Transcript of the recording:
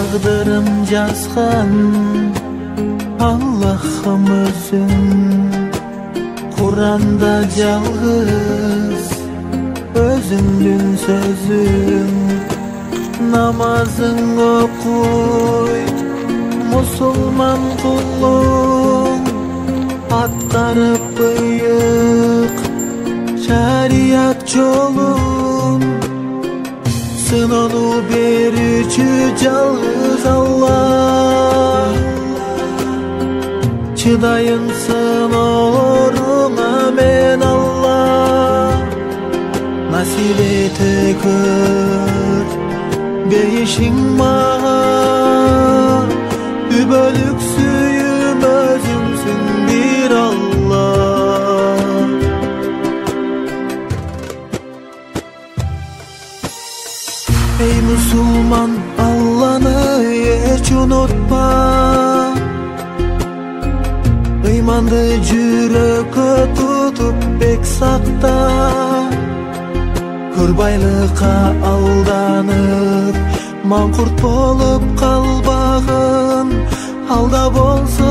taqdirim жазған Allah'ım özün Kur'an'da жалғыз өзіңдің сөзің намазың оқуй мұсылман құлың атқарып быйық шариат жолын сынону берүүчү жалғыз Аллах чыдайын сынооруңа мен Аллах насип ете көр бейишиң мага үбөлүк сүйүм өзүңсүң бир Аллах эй мусулман Алланы эч унутпа ыйманды жүрөккө тутуп бек сакта Кырбайлыкка алданып, маңкурт болуп калбагын, алда болсо